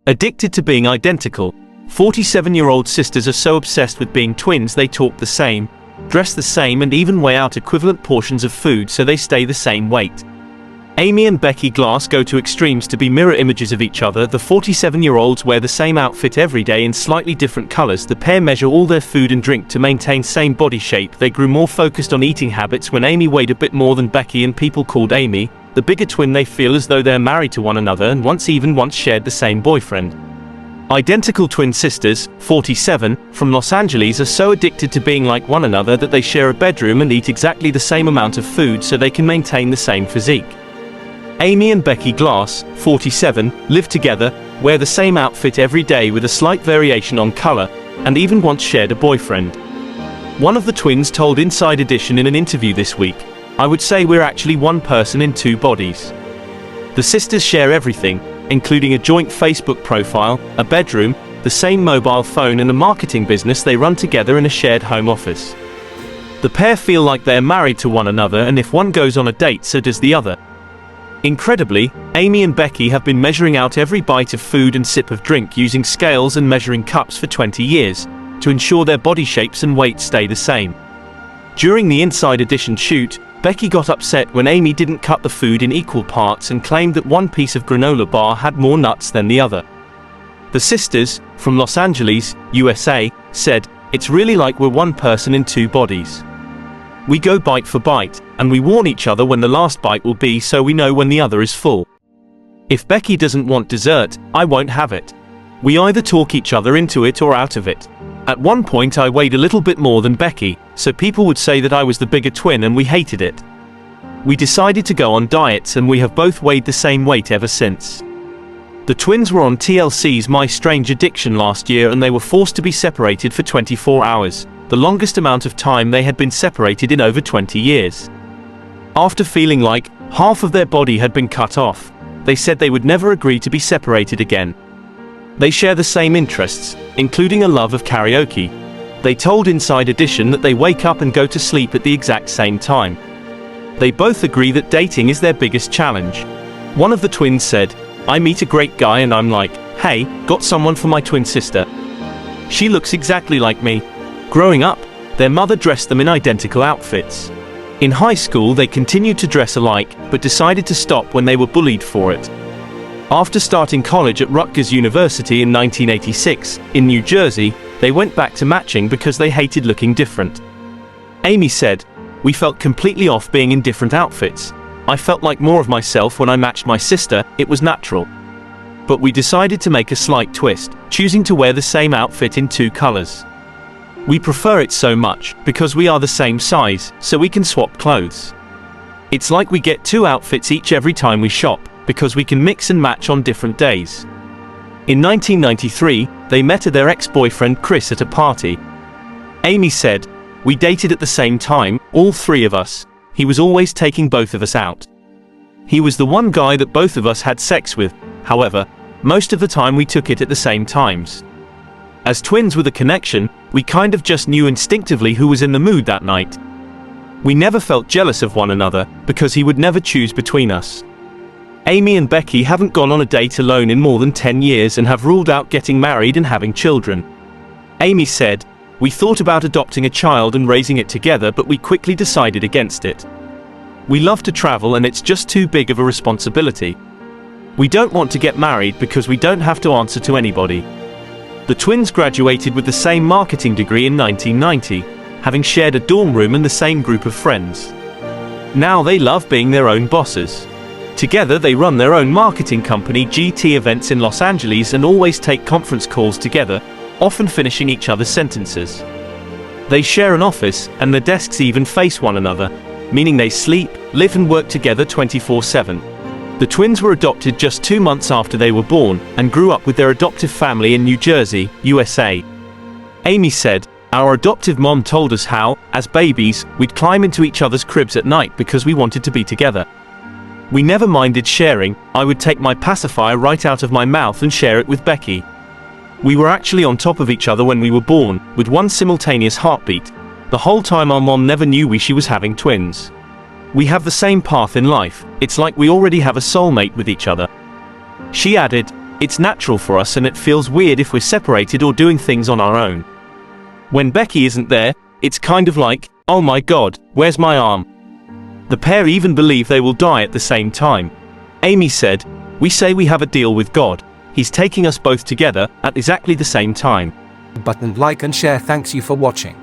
Addicted to being identical, 47-year-old sisters are so obsessed with being twins they talk the same, dress the same and even weigh out equivalent portions of food so they stay the same weight. Amy and Becky Glass go to extremes to be mirror images of each other. The 47-year-olds wear the same outfit every day in slightly different colors. The pair measure all their food and drink to maintain same body shape. They grew more focused on eating habits when Amy weighed a bit more than Becky, and people called Amy the bigger twin. They feel as though they're married to one another and once shared the same boyfriend. Identical twin sisters, 47, from Los Angeles are so addicted to being like one another that they share a bedroom and eat exactly the same amount of food so they can maintain the same physique. Amy and Becky Glass, 47, live together, wear the same outfit every day with a slight variation on color, and even once shared a boyfriend. One of the twins told Inside Edition in an interview this week, "I would say we're actually one person in two bodies." The sisters share everything, including a joint Facebook profile, a bedroom, the same mobile phone and a marketing business they run together in a shared home office. The pair feel like they're married to one another, and if one goes on a date, so does the other. Incredibly, Amy and Becky have been measuring out every bite of food and sip of drink using scales and measuring cups for 20 years, to ensure their body shapes and weights stay the same. During the Inside Edition shoot, Becky got upset when Amy didn't cut the food in equal parts and claimed that one piece of granola bar had more nuts than the other. The sisters, from Los Angeles, USA, said, "It's really like we're one person in two bodies. We go bite for bite, and we warn each other when the last bite will be so we know when the other is full. If Becky doesn't want dessert, I won't have it. We either talk each other into it or out of it. At one point I weighed a little bit more than Becky, so people would say that I was the bigger twin and we hated it. We decided to go on diets and we have both weighed the same weight ever since." The twins were on TLC's My Strange Addiction last year and they were forced to be separated for 24 hours, the longest amount of time they had been separated in over 20 years. After feeling like half of their body had been cut off, they said they would never agree to be separated again. They share the same interests, including a love of karaoke. They told Inside Edition that they wake up and go to sleep at the exact same time. They both agree that dating is their biggest challenge. One of the twins said, "I meet a great guy and I'm like, hey, got someone for my twin sister. She looks exactly like me." Growing up, their mother dressed them in identical outfits. In high school they continued to dress alike, but decided to stop when they were bullied for it. After starting college at Rutgers University in 1986, in New Jersey, they went back to matching because they hated looking different. Amy said, "We felt completely off being in different outfits. I felt like more of myself when I matched my sister, it was natural. But we decided to make a slight twist, choosing to wear the same outfit in two colors. We prefer it so much, because we are the same size, so we can swap clothes. It's like we get two outfits each every time we shop, because we can mix and match on different days." In 1993, they met their ex-boyfriend Chris at a party. Amy said, "We dated at the same time, all three of us. He was always taking both of us out. He was the one guy that both of us had sex with, however, most of the time we took it at the same times. As twins with a connection, we kind of just knew instinctively who was in the mood that night. We never felt jealous of one another, because he would never choose between us." Amy and Becky haven't gone on a date alone in more than 10 years and have ruled out getting married and having children. Amy said, "We thought about adopting a child and raising it together, but we quickly decided against it. We love to travel and it's just too big of a responsibility. We don't want to get married because we don't have to answer to anybody." The twins graduated with the same marketing degree in 1990, having shared a dorm room and the same group of friends. Now they love being their own bosses. Together they run their own marketing company GT Events in Los Angeles and always take conference calls together, often finishing each other's sentences. They share an office, and their desks even face one another, meaning they sleep, live and work together 24/7. The twins were adopted just 2 months after they were born, and grew up with their adoptive family in New Jersey, USA. Amy said, "Our adoptive mom told us how, as babies, we'd climb into each other's cribs at night because we wanted to be together. We never minded sharing. I would take my pacifier right out of my mouth and share it with Becky. We were actually on top of each other when we were born, with one simultaneous heartbeat. The whole time our mom never knew she was having twins. We have the same path in life, it's like we already have a soulmate with each other." She added, It's natural for us and it feels weird if we're separated or doing things on our own. When Becky isn't there, it's kind of like, oh my god, where's my arm? The pair even believe they will die at the same time. Amy said, "We say we have a deal with God. He's taking us both together at exactly the same time." Button, like and share. Thanks you for watching.